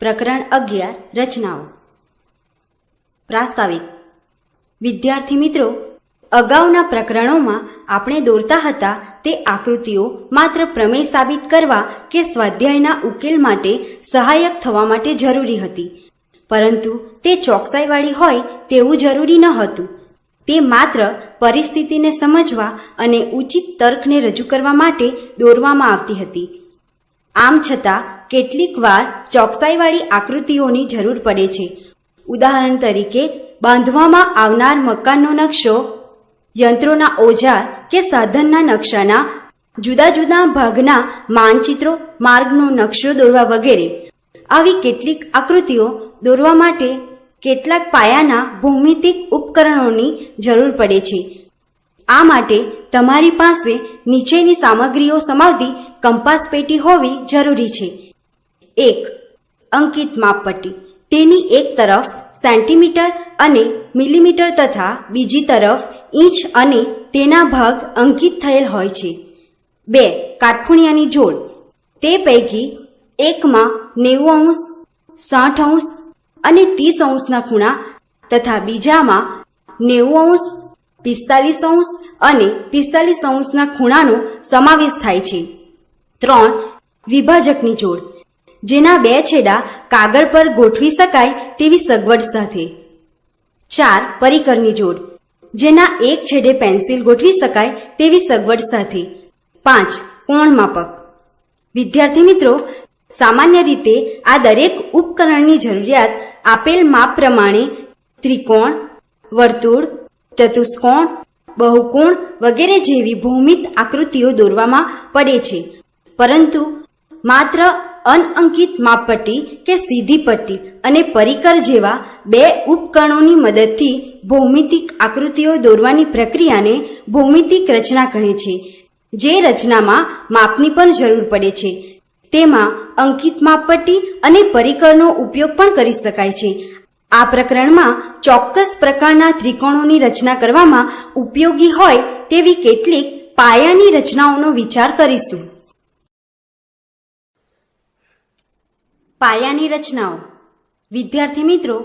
પ્રકરણ 11 રચનાઓ. પ્રાસ્તાવિક. વિદ્યાર્થી મિત્રો, અગાઉના પ્રકરણોમાં આપણે દોરતા હતા તે આકૃતિઓ માત્ર પ્રમેય સાબિત કરવા કે સ્વાધ્યાયના ઉકેલ માટે સહાયક થવા માટે જરૂરી હતી, પરંતુ તે ચોકસાઈવાળી હોય તેવું જરૂરી ન હતું. તે માત્ર પરિસ્થિતિને સમજવા અને ઉચિત તર્કને રજૂ કરવા માટે દોરવામાં આવતી હતી. આમ છતાં કેટલીક વાર ચોકસાઈવાળી આકૃતિઓની જરૂર પડે છે. ઉદાહરણ તરીકે, બાંધવામાં આવનાર મકાનનો નકશો, યંત્રોના ઓજાર કે સાધનના નકશાના જુદા જુદા ભાગના માનચિત્રો, માર્ગનો નકશો દોરવા વગેરે. આવી કેટલીક આકૃતિઓ દોરવા માટે કેટલાક પાયાના ભૌમિતિક ઉપકરણોની જરૂર પડે છે. આ માટે તમારી પાસે નીચેની સામગ્રીઓ સમાવતી કંપાસ પેટી હોવી જરૂરી છે. 1. અંકિત માપપટ્ટી. તેની એક તરફ સેન્ટીમીટર અને મિલીમીટર તથા બીજી તરફ ઇંચ અને તેના ભાગ અંકિત થયેલ હોય છે. 2. કાટખૂણિયાની જોડ. તે પૈકી એકમાં 90°, 60° અને 30° ખૂણા તથા બીજામાં 90°, 45° અને 45° ખૂણાનો સમાવેશ થાય છે. 3. વિભાજકની જોડ, જેના બે છેડા કાગળ પર ગોઠવી શકાય તેવી સગવડ સાથે. 4. પરિકરની જોડ, જેના એક છેડે પેન્સિલ ગોઠવી શકાય તેવી સગવડ સાથે. 5. કોણ માપક. વિદ્યાર્થી મિત્રો, સામાન્ય રીતે આ દરેક ઉપકરણની જરૂરિયાત આપેલ માપ પ્રમાણે ત્રિકોણ, વર્તુળ, ચતુષ્કોણ, બહુકોણ વગેરે જેવી ભૌમિત આકૃતિઓ દોરવામાં પડે છે, પરંતુ માત્ર અનઅંકિત માપપટ્ટી કે સીધી પટ્ટી અને પરિકર જેવા બે ઉપકરણોની મદદથી ભૌમિતિક આકૃતિઓ દોરવાની પ્રક્રિયાને ભૌમિતિક રચના કહે છે. જે રચનામાં માપની પણ જરૂર પડે છે, તેમાં અંકિત માપપટ્ટી અને પરિકરનો ઉપયોગ પણ કરી શકાય છે. આ પ્રકરણમાં ચોક્કસ પ્રકારના ત્રિકોણોની રચના કરવામાં ઉપયોગી હોય તેવી કેટલીક પાયાની રચનાઓનો વિચાર કરીશું. પાયાની રચનાઓ. વિદ્યાર્થી મિત્રો,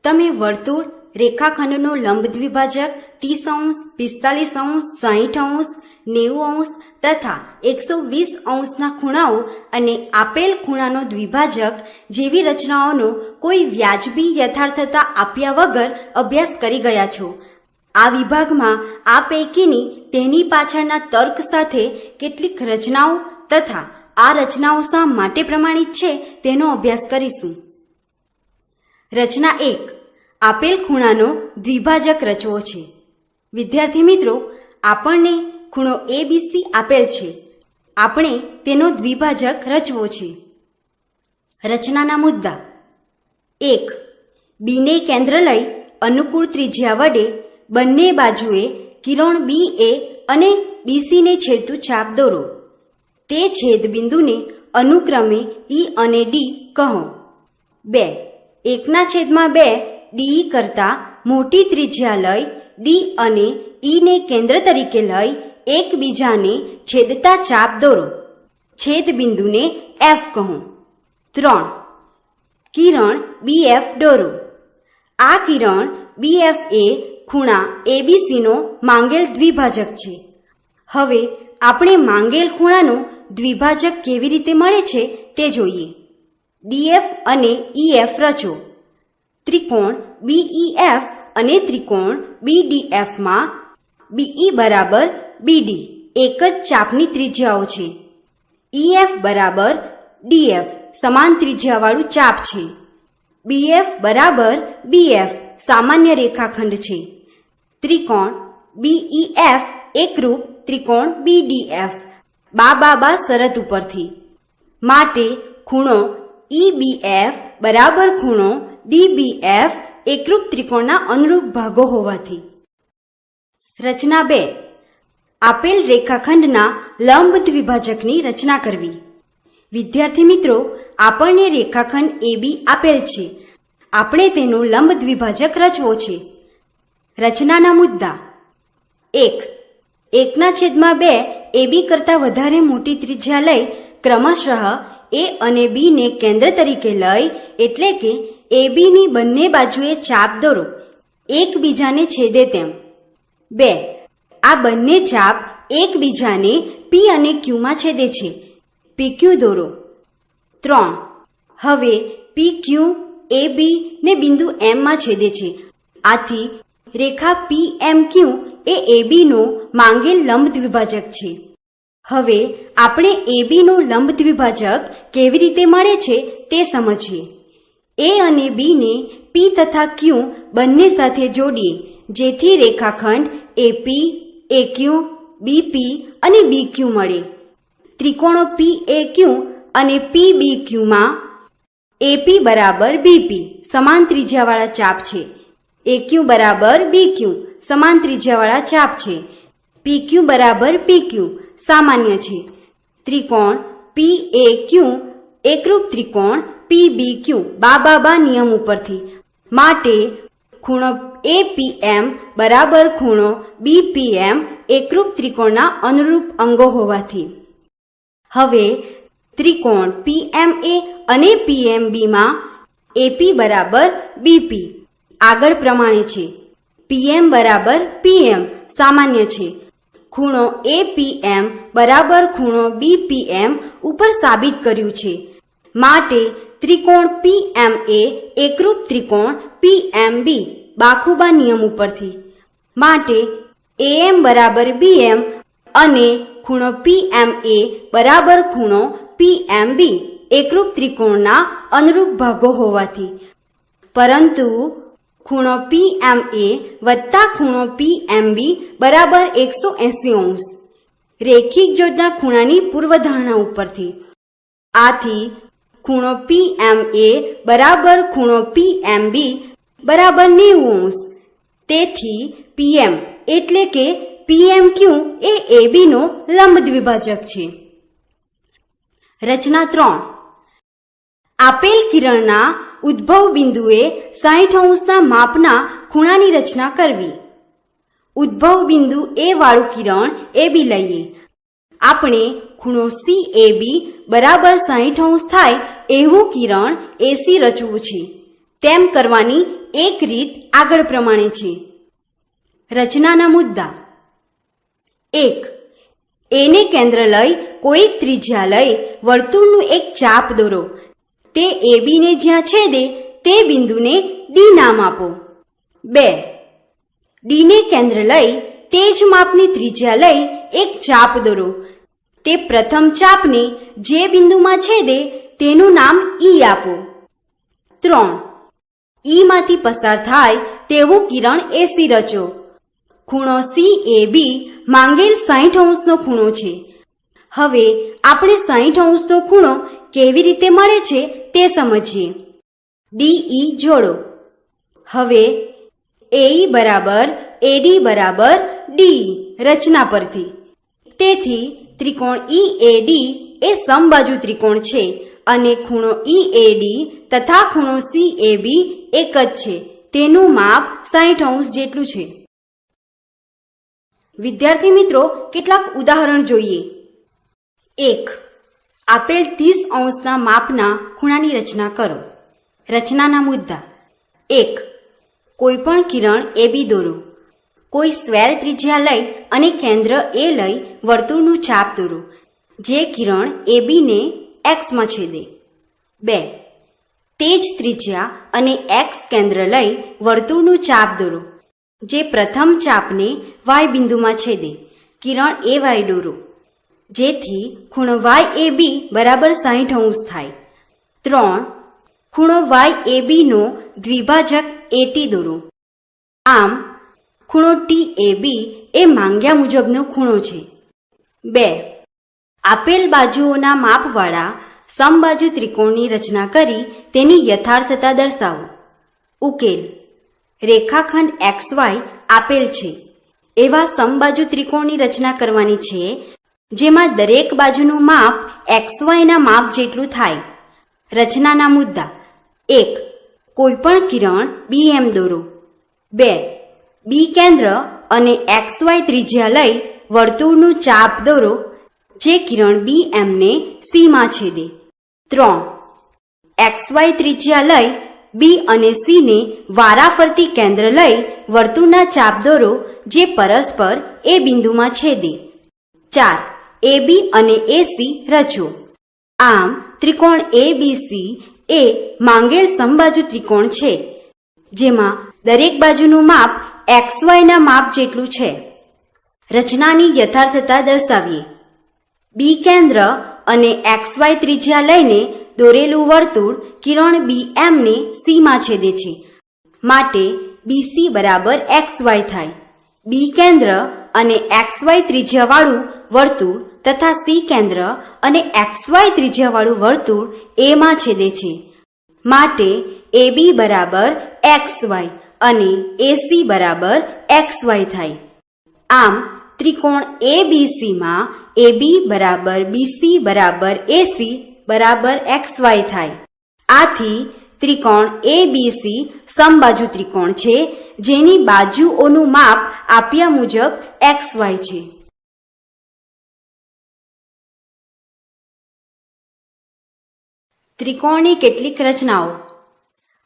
તમે વર્તુળ, રેખાખંડનો લંબ દ્વિભાજક, 30°, 45°, 60°, 90° તથા 120° ખૂણાઓ અને આપેલ ખૂણાનો દ્વિભાજક જેવી રચનાઓનો કોઈ વ્યાજબી યથાર્થતા આપ્યા વગર અભ્યાસ કરી ગયા છો. આ વિભાગમાં આ પૈકીની તેની પાછળના તર્ક સાથે કેટલીક રચનાઓ તથા આ રચનાઓ શા માટે પ્રમાણિત છે તેનો અભ્યાસ કરીશું. રચના 1. આપેલ ખૂણાનો દ્વિભાજક રચવો છે. વિદ્યાર્થી મિત્રો, આપણને ખૂણો ABC આપેલ છે. આપણે તેનો દ્વિભાજક રચવો છે. રચનાના મુદ્દા. 1. બીને કેન્દ્ર લઈ અનુકૂળ ત્રિજ્યા વડે બંને બાજુએ કિરણ BA અને BC ને છેદતું ચાપ દોરો. તે છેદ બિંદુને અનુક્રમે E અને D કહો. 2. 1/2 DE કરતા મોટી ત્રિજ્યા લઈ D અને E ને કેન્દ્ર તરીકે લઈ એકબીજાને છેદતા ચાપ દોરો. છેદ બિંદુને F કહો. 3. કિરણ BF દોરો. આ કિરણ BF એ ખૂણા ABC નો માંગેલ દ્વિભાજક છે. હવે આપણે માંગેલ ખૂણાનો દ્વિભાજક કેવી રીતે મળે છે તે જોઈએ. DF અને EF રચો. ત્રિકોણ BEF અને ત્રિકોણ BDF માં BE બરાબર BD એક જ ચાપની ત્રિજ્યાઓ છે. EF બરાબર DF સમાન ત્રિજ્યાવાળું ચાપ છે. BF બરાબર BF સામાન્ય રેખાખંડ છે. ત્રિકોણ BEF એકરૂપ ત્રિકોણ BDF બા શરત ઉપરથી. માટે ખૂણો EBF બરાબર ખૂણો DBF એકરૂપ ત્રિકોણના અનુરૂપ ભાગો હોવાથી. રચના 2. આપેલ રેખાખંડના લંબ દ્વિભાજકની રચના કરવી. વિદ્યાર્થી મિત્રો, આપણને રેખાખંડ AB આપેલ છે. આપણે તેનો લંબ દ્વિભાજક રચવો છે. રચનાના મુદ્દા. 1. 1/2 AB કરતાં વધારે મોટી ત્રિજ્યા લઈ ક્રમશઃ એ અને બી ને કેન્દ્ર તરીકે લઈ એટલે કે એ બી ની બંને બાજુએ ચાપ દોરો એકબીજાને છેદે તેમ. 2. આ બંને ચાપ એકબીજાને પી અને ક્યુમાં છેદે છે. PQ દોરો. 3. હવે PQ એ બી ને બિંદુ M માં છેદે છે. આથી રેખા PMQ એ AB નો માંગેલ લંબ દ્વિભાજક છે. હવે આપણે AB નો લંબ દ્વિભાજક કેવી રીતે મળે છે તે સમજીએ. A અને B ને P તથા Q બંને સાથે જોડીએ જેથી રેખાખંડ AP, AQ, BP અને BQ મળે. ત્રિકોણો PAQ અને PBQ માં AP બરાબર BP સમાન ત્રિજ્યાવાળા ચાપ છે. AQ બરાબર BQ સમાન ત્રિજ્યાવાળા ચાપ છે. PQ બરાબર PQ સામાન્ય છે. ત્રિકોણ PAQ એકરૂપ ત્રિકોણ PBQ બા નિયમ ઉપરથી. માટે ખૂણો APM બરાબર ખૂણો BPM એકરૂપ ત્રિકોણના અનુરૂપ અંગો હોવાથી. હવે ત્રિકોણ PMA અને PMB માં AP બરાબર BP આગળ પ્રમાણે છે. PM બરાબર PM સામાન્ય છે. ખૂણો APM બરાબર ખૂણો BPM ઉપર સાબિત કર્યું છે. માટે ત્રિકોણ PMA એકરૂપ ત્રિકોણ PMB બાખુબા નિયમ ઉપરથી. માટે AM બરાબર BM અને ખૂણો PMA બરાબર ખૂણો PMB એકરૂપ ત્રિકોણના અનુરૂપ ભાગો હોવાથી. પરંતુ ખૂણો PMA વત્તા ખૂણો PMB બરાબર 180 રેખિક જોડના ખૂણાની પૂર્વધારણા ઉપરથી. આથી ખૂણો PMA બરાબર ખૂણો PMB બરાબર 90 તેથી PM એટલે કે PMQ એ AB નો લંબ દ્વિભાજક છે. રચના 3. આપેલ કિરણના ઉદ્ભવ બિંદુએ 60° માપના ખૂણાની રચના કરવી. ઉદ્ભવ બિંદુ A વાળું કિરણ AB લઈએ. આપણે ખૂણો CAB બરાબર 60° થાય એવું કિરણ AC રચવું છે. તેમ કરવાની એક રીત આગળ પ્રમાણે છે. રચનાના મુદ્દા. 1. A ને કેન્દ્ર લઈ કોઈક ત્રિજ્યા લઈ વર્તુળનું એક ચાપ દોરો. તે AB ને જ્યાં છેદે તે બિંદુને D નામ આપો. 2. D ને કેન્દ્ર લઈ તે જ માપની ત્રિજ્યા લઈ એક ચાપ દોરો. તે પ્રથમ ચાપને જે બિંદુમાં છેદે તેનું નામ E આપો. 3. E માંથી પસાર થાય તેવું કિરણ AC રચો. ખૂણો CAB માંગેલ 60° નો ખૂણો છે. હવે આપણે 60° નો ખૂણો કેવી રીતે મળે છે તે સમજીએ. DE જોડો. હવે AE બરાબર AD બરાબર D રચના પરથી. તેથી ત્રિકોણ EAD એ સમબાજુ ત્રિકોણ છે અને ખૂણો EAD તથા ખૂણો CAB એક જ છે. તેનું માપ 60° જેટલું છે. વિદ્યાર્થી મિત્રો, કેટલાક ઉદાહરણ જોઈએ. 1. આપેલ 30° માપના ખૂણાની રચના કરો. રચનાના મુદ્દા. 1. કોઈ પણ કિરણ AB દોરો. કોઈ સ્ક્વેર ત્રિજ્યા લઈ અને કેન્દ્ર A લઈ વર્તુળનું ચાપ દોરો જે કિરણ AB ને X માં છેદે. 2. તે જ ત્રિજ્યા અને X કેન્દ્ર લઈ વર્તુળનું ચાપ દોરો જે પ્રથમ ચાપને Y બિંદુમાં છેદે. કિરણ AY દોરો જેથી ખૂણો YAB બરાબર 60° થાય. 3. ખૂણો YAB નો દ્વિભાજક AT દોરો. આમ ખૂણો TAB એ માંગ્યા મુજબનો ખૂણો છે. 2. આપેલ બાજુઓના માપવાળા સમબાજુ ત્રિકોણની રચના કરી તેની યથાર્થતા દર્શાવો. ઉકેલ. રેખાખંડ XY આપેલ છે એવા સમબાજુ ત્રિકોણની રચના કરવાની છે જેમાં દરેક બાજુનું માપ XY ના માપ જેટલું થાય. રચનાના મુદ્દા. 1. કોઈપણ કિરણ BM દોરો. 2. B કેન્દ્ર અને XY ત્રિજ્યા લઈ વર્તુળનું ચાપ દોરો જે કિરણ BM ને C માં છેદે. 3. XY ત્રિજ્યા લઈ બી અને સી ને વારાફરતી કેન્દ્ર લઈ વર્તુળના ચાપ દોરો જે પરસ્પર એ બિંદુમાં છેદે. 4. AB અને AC રચો. આમ ત્રિકોણ ABC એ માંગેલ સમબાજુ ત્રિકોણ છે જેમાં દરેક બાજુનું માપ XY ના માપ જેટલું છે. રચનાની યથાર્થતા દર્શાવીએ. બી કેન્દ્ર અને XY ત્રિજ્યા લઈને દોરેલું વર્તુળ કિરણ BM ને C માં છેદે છે માટે BC બરાબર XY થાય. બી કેન્દ્ર અને XY ત્રિજ્યાવાળું વર્તુળ તથા C કેન્દ્ર અને XY ત્રિજ્યાવાળું વર્તુળ A માં છેદે છે માટે AB બરાબર XY અને AC બરાબર XY થાય. આમ ત્રિકોણ ABC માં AB બરાબર BC બરાબર AC બરાબર XY થાય. આથી ત્રિકોણ ABC સમબાજુ ત્રિકોણ છે જેની બાજુઓનું માપ આપ્યા મુજબ XY છે. ત્રિકોણની કેટલીક રચનાઓ.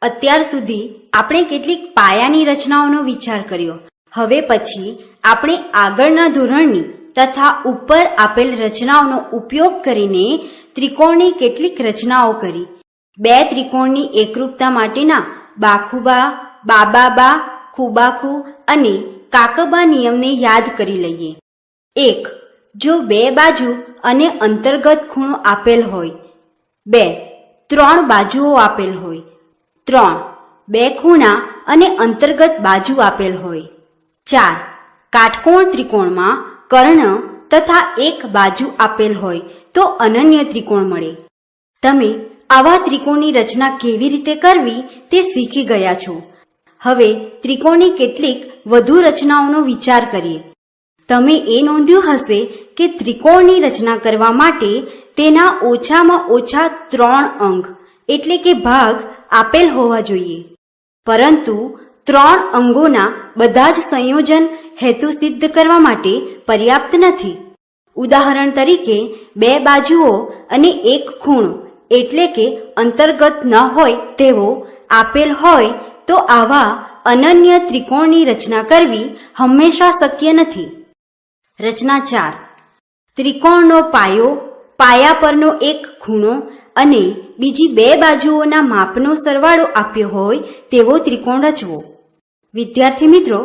અત્યાર સુધી આપણે કેટલીક પાયાની રચનાઓનો વિચાર કર્યો. હવે પછી આપણે આગળના ધોરણની તથા ઉપર આપેલ રચનાઓનો ઉપયોગ કરીને ત્રિકોણની કેટલીક રચનાઓ કરી. 2 ત્રિકોણની એકરૂપતા માટેના બાખુબા, બાબાબા, ખુબાખુ અને કાકબા નિયમને યાદ કરી લઈએ. 1. જો 2 બાજુ અને અંતર્ગત ખૂણો આપેલ હોય. 2. 3 બાજુઓ આપેલ હોય. 3. 2 ખૂણા અને અંતર્ગત બાજુ આપેલ હોય. 4. કાટકોણ ત્રિકોણમાં કર્ણ તથા એક બાજુ આપેલ હોય તો અનન્ય ત્રિકોણ મળે. તમે આવા ત્રિકોણની રચના કેવી રીતે કરવી તે શીખી ગયા છો. હવે ત્રિકોણની કેટલીક વધુ રચનાઓનો વિચાર કરીએ. તમે એ નોંધ્યું હશે કે ત્રિકોણની રચના કરવા માટે તેના ઓછામાં ઓછા 3 અંગ એટલે કે ભાગ આપેલ હોવા જોઈએ. પરંતુ 3 અંગોના બધા જ સંયોજન હેતુ સિદ્ધ કરવા માટે પર્યાપ્ત નથી. ઉદાહરણ તરીકે 2 બાજુઓ અને એક ખૂણો એટલે કે અંતર્ગત ન હોય તેવો આપેલ હોય તો આવા અનન્ય ત્રિકોણની રચના કરવી હંમેશા શક્ય નથી. રચના 4. ત્રિકોણનો પાયો, પાયા પરનો એક ખૂણો અને બીજી 2 બાજુઓના માપનો સરવાળો આપ્યો હોય તેવો ત્રિકોણ રચવો. વિદ્યાર્થી મિત્રો,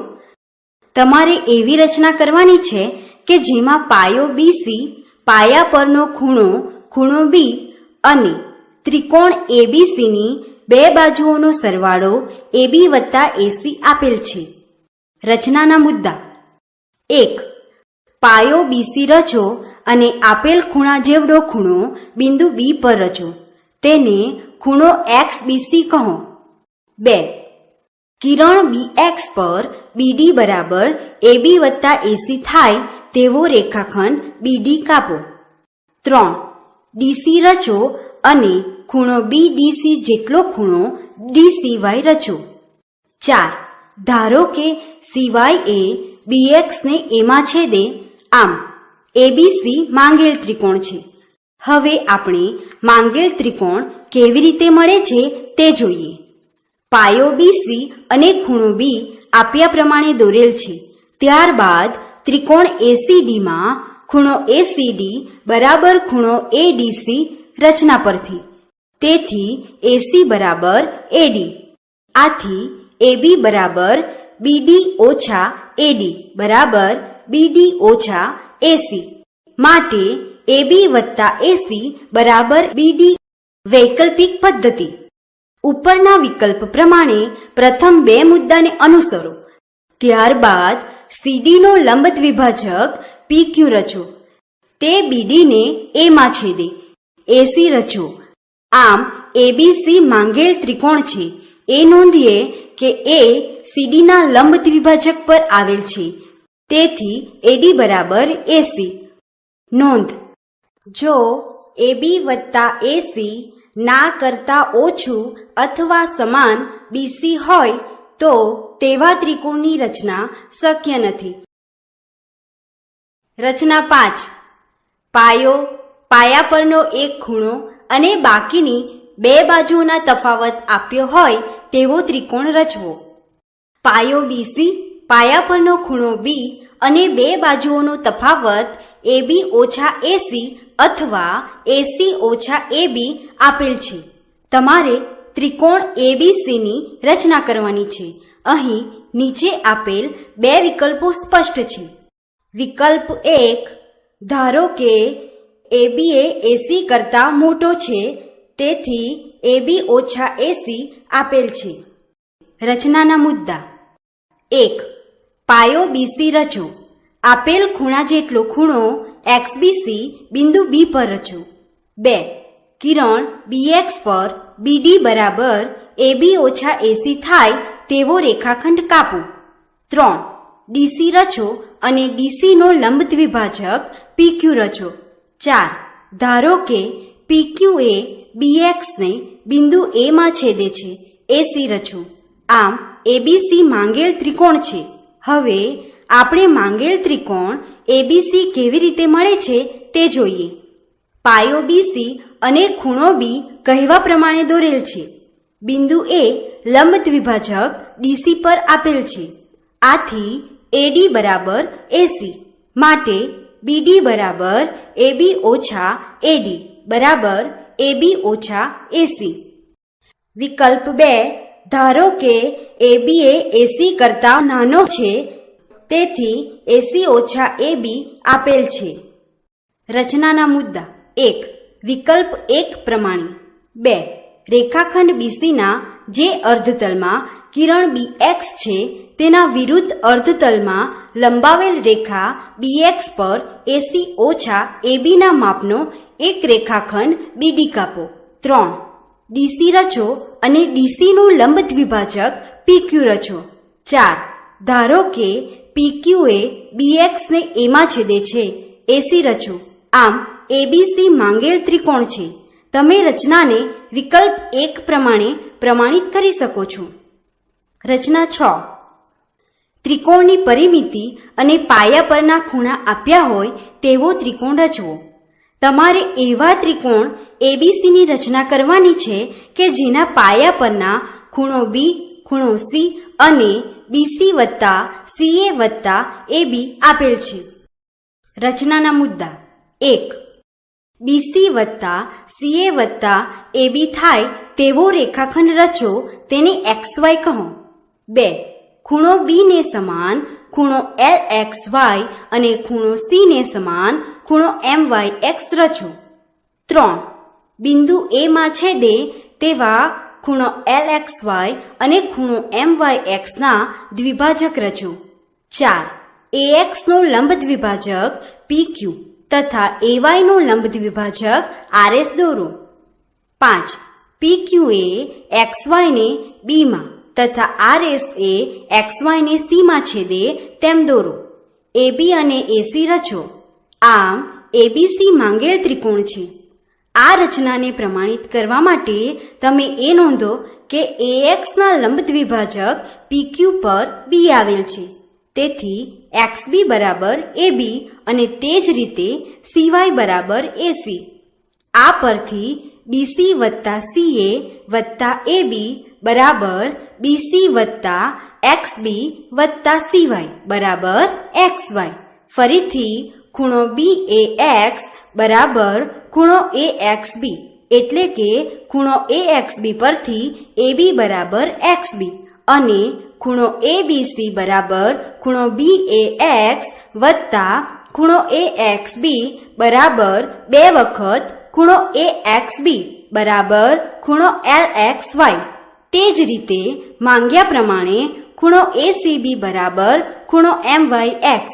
તમારે એવી રચના કરવાની છે કે જેમાં પાયો BC, પાયા પરનો ખૂણો, ખૂણો B અને ત્રિકોણ ABCની 2 બાજુઓનો સરવાળો AB વત્તા AC આપેલ છે. રચનાના મુદ્દા. 1. પાયો BC રચો અને આપેલ ખૂણા જેવડો ખૂણો બિંદુ B પર રચો. તેને ખૂણો XBC કહો. 2. કિરણ BX પર BD બરાબર AB વત્તા AC થાય તેવો રેખાખંડ BD કાપો. 3. DC રચો અને ખૂણો BDC જેટલો ખૂણો DCY રચો. 4. ધારો કે CY એ BX ને A માં છેદે. આમ ABC માંગેલ ત્રિકોણ છે. હવે આપણે માંગેલ ત્રિકોણ કેવી રીતે મળે છે તે જોઈએ. પાયો BC અને ખૂણો B આપ્યા પ્રમાણે દોરેલ છે. ત્યારબાદ ત્રિકોણ ACD માં ખૂણો ACD બરાબર ખૂણો ADC રચના પરથી. તેથી AC બરાબર AD. આથી AB બરાબર BD ઓછા AD બરાબર BD ઓછા AC. માટે AB વત્તા AC બરાબર BD. વૈકલ્પિક પદ્ધતિ. ઉપરના વિકલ્પ પ્રમાણે પ્રથમ 2 મુદ્દાને અનુસરો. ત્યારબાદ CD નો લંબ દ્વિભાજક PQ રચો. તે BD ને A માં છેદે. AC રચો. આમ ABC માંગેલ ત્રિકોણ છે. એ નોંધીએ કે A CD ના લંબ દ્વિભાજક પર આવેલ છે. તેથી AD બરાબર AC. નોંધ. જો AB વત્તા AC ના કરતા ઓછું અથવા સમાન BC હોય તો તેવા ત્રિકોણની રચના શક્ય નથી. રચના 5. પાયો, પાયા પરનો એક ખૂણો અને બાકીની બે બાજુઓના તફાવત આપ્યો હોય તેવો ત્રિકોણ રચવો. પાયો બીસી, પાયા પરનો ખૂણો બી અને બે બાજુઓનો તફાવત AB ઓછા AC અથવા AC ઓછા AB આપેલ છે. તમારે ત્રિકોણ ABCની રચના કરવાની છે. અહીં નીચે આપેલ બે વિકલ્પો સ્પષ્ટ છે. વિકલ્પ 1, ધારો કે AB એ AC કરતાં મોટો છે, તેથી AB ઓછા AC આપેલ છે. રચનાના મુદ્દા: 1. પાયો BC રચો. આપેલ ખૂણા જેટલો ખૂણો XBC બિંદુ B પર રચો. 2. કિરણ BX પર BD બરાબર AB ઓછા AC થાય તેવો રેખાખંડ કાપો. 3. DC રચો અને DC નો લંબ દ્વિભાજક PQ રચો. 4. ધારો કે PQ એ BX ને બિંદુ A માં છેદે છે. AC રચો. આમ ABC માંગેલ ત્રિકોણ છે. હવે આપણે માંગેલ ત્રિકોણ ABC કેવી રીતે મળે છે તે જોઈએ. પાયો BC અને ખૂણો B કહેવા પ્રમાણે દોરેલ છે. બિંદુ A લંબ દ્વિભાજક DC પર આપેલ છે. આથી AD બરાબર AC, માટે BD બરાબર AB ઓછા AD બરાબર AB ઓછા AC. વિકલ્પ 2, ધારો કે AB એ AC કરતાં નાનો છે, તેથી AC ઓછા AB આપેલ છે. રચનાના મુદ્દા: 1. વિકલ્પ 1 પ્રમાણે. 2. રેખાખંડ BCના જે અર્ધતલમાં કિરણ BX છે તેના વિરુદ્ધ અર્ધતલમાં લંબાવેલ રેખા BX પર AC ઓછા AB ના માપનો એક રેખાખંડ BD કાપો. 3. DC રચો અને DC નું લંબ દ્વિભાજક PQ રચો. 4. ધારો કે PQ એ BX ને A માં છેદે છે. AC રચો. આમ ABC માંગેલ ત્રિકોણ છે. તમે રચનાને વિકલ્પ 1 પ્રમાણે પ્રમાણિત કરી શકો છો. રચના 6. ત્રિકોણની પરિમિતિ અને પાયા પરના ખૂણા આપ્યા હોય તેવો ત્રિકોણ રચવો. તમારે એવા ત્રિકોણ ABCની રચના કરવાની છે કે જેના પાયા પરના ખૂણો B, ખૂણો C અને BC વત્તા CA વત્તા AB આપેલ છે. રચનાના મુદ્દા: 1. BC વત્તા CA વત્તા AB થાય તેવો રેખાખંડ રચો, તેને XY કહો. 2. ખૂણો B ને સમાન ખૂણો LXY અને ખૂણો C ને સમાન ખૂણો MYX રચો. 3. બિંદુ A માં છેદે તેવા ખૂણો LXY અને ખૂણો MYX ના દ્વિભાજક રચો. 4. AX નો લંબ દ્વિભાજક PQ તથા AY નો લંબ દ્વિભાજક RS દોરો. 5. PQ એ XY ને B માં તથા RS એ XY ને C માં છેદે તેમ દોરો. AB અને AC રચો. આમ ABC માંગેલ ત્રિકોણ છે. આ રચનાને પ્રમાણિત કરવા માટે તમે એ નોંધો કે AX ના લંબ દ્વિભાજક PQ પર B આવેલ છે. તેથી XB બરાબર AB અને તે જ રીતે CY બરાબર AC. આ પરથી BC વત્તા CA વત્તા AB બરાબર BC વત્તા XB વત્તા CY બરાબર XY. ફરીથી ખૂણો BAX બરાબર ખૂણો AXB, એટલે કે ખૂણો AXB પરથી AB બરાબર XB અને ખૂણો ABC બરાબર ખૂણો BAX વત્તા ખૂણો AXB બરાબર 2 વખત ખૂણો AXB બરાબર ખૂણો LXY. તે જ રીતે માંગ્યા પ્રમાણે ખૂણો ACB બરાબર ખૂણો MYX